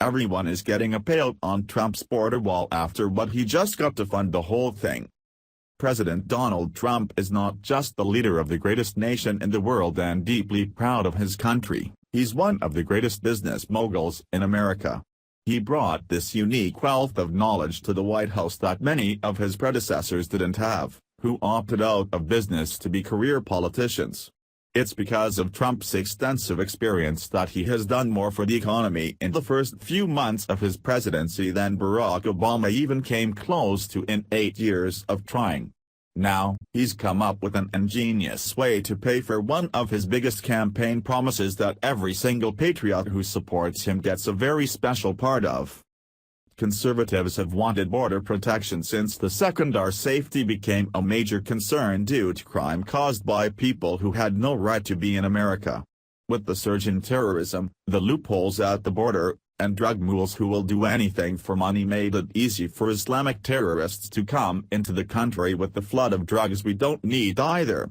Everyone is getting a payout on Trump's border wall after what he just got to fund the whole thing. President Donald Trump is not just the leader of the greatest nation in the world and deeply proud of his country, he's one of the greatest business moguls in America. He brought this unique wealth of knowledge to the White House that many of his predecessors didn't have, who opted out of business to be career politicians. It's because of Trump's extensive experience that he has done more for the economy in the first few months of his presidency than Barack Obama even came close to in 8 years of trying. Now, he's come up with an ingenious way to pay for one of his biggest campaign promises that every single patriot who supports him gets a very special part of. Conservatives have wanted border protection since the second our safety became a major concern due to crime caused by people who had no right to be in America. With the surge in terrorism, the loopholes at the border, and drug mules who will do anything for money made it easy for Islamic terrorists to come into the country with the flood of drugs we don't need either.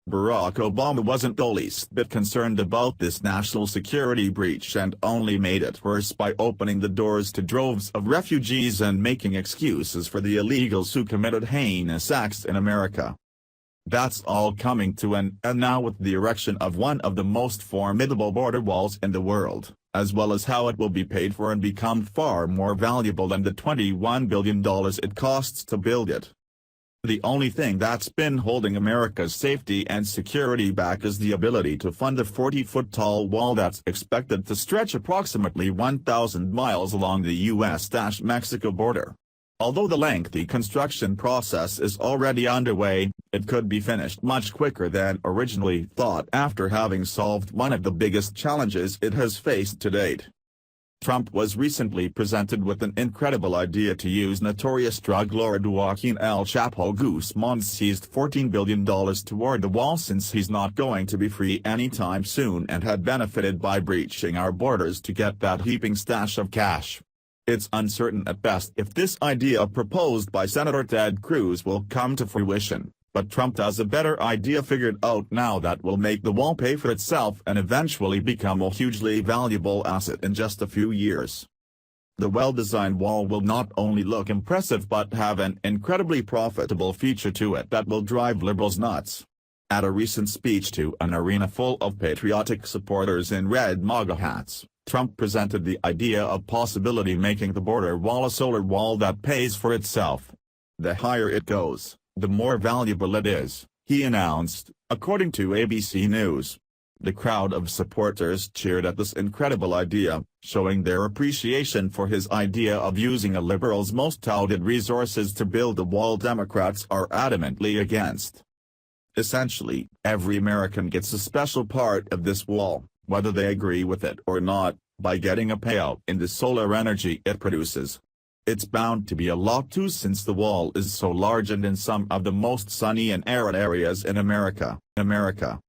Barack Obama wasn't the least bit concerned about this national security breach and only made it worse by opening the doors to droves of refugees and making excuses for the illegals who committed heinous acts in America. That's all coming to an end now with the erection of one of the most formidable border walls in the world, as well as how it will be paid for and become far more valuable than the $21 billion it costs to build it. The only thing that's been holding America's safety and security back is the ability to fund a 40-foot-tall wall that's expected to stretch approximately 1,000 miles along the U.S.-Mexico border. Although the lengthy construction process is already underway, it could be finished much quicker than originally thought after having solved one of the biggest challenges it has faced to date. Trump was recently presented with an incredible idea to use notorious drug lord Joaquin El Chapo Guzman's seized $14 billion toward the wall since he's not going to be free anytime soon and had benefited by breaching our borders to get that heaping stash of cash. It's uncertain at best if this idea proposed by Senator Ted Cruz will come to fruition, but Trump has a better idea figured out now that will make the wall pay for itself and eventually become a hugely valuable asset in just a few years. The well-designed wall will not only look impressive but have an incredibly profitable feature to it that will drive liberals nuts. At a recent speech to an arena full of patriotic supporters in red MAGA hats, Trump presented the idea of possibly making the border wall a solar wall that pays for itself. The higher it goes, the more valuable it is, he announced, according to ABC News. The crowd of supporters cheered at this incredible idea, showing their appreciation for his idea of using a liberal's most touted resources to build a wall Democrats are adamantly against. Essentially, every American gets a special part of this wall, whether they agree with it or not, by getting a payout in the solar energy it produces. It's bound to be a lot too since the wall is so large and in some of the most sunny and arid areas in America.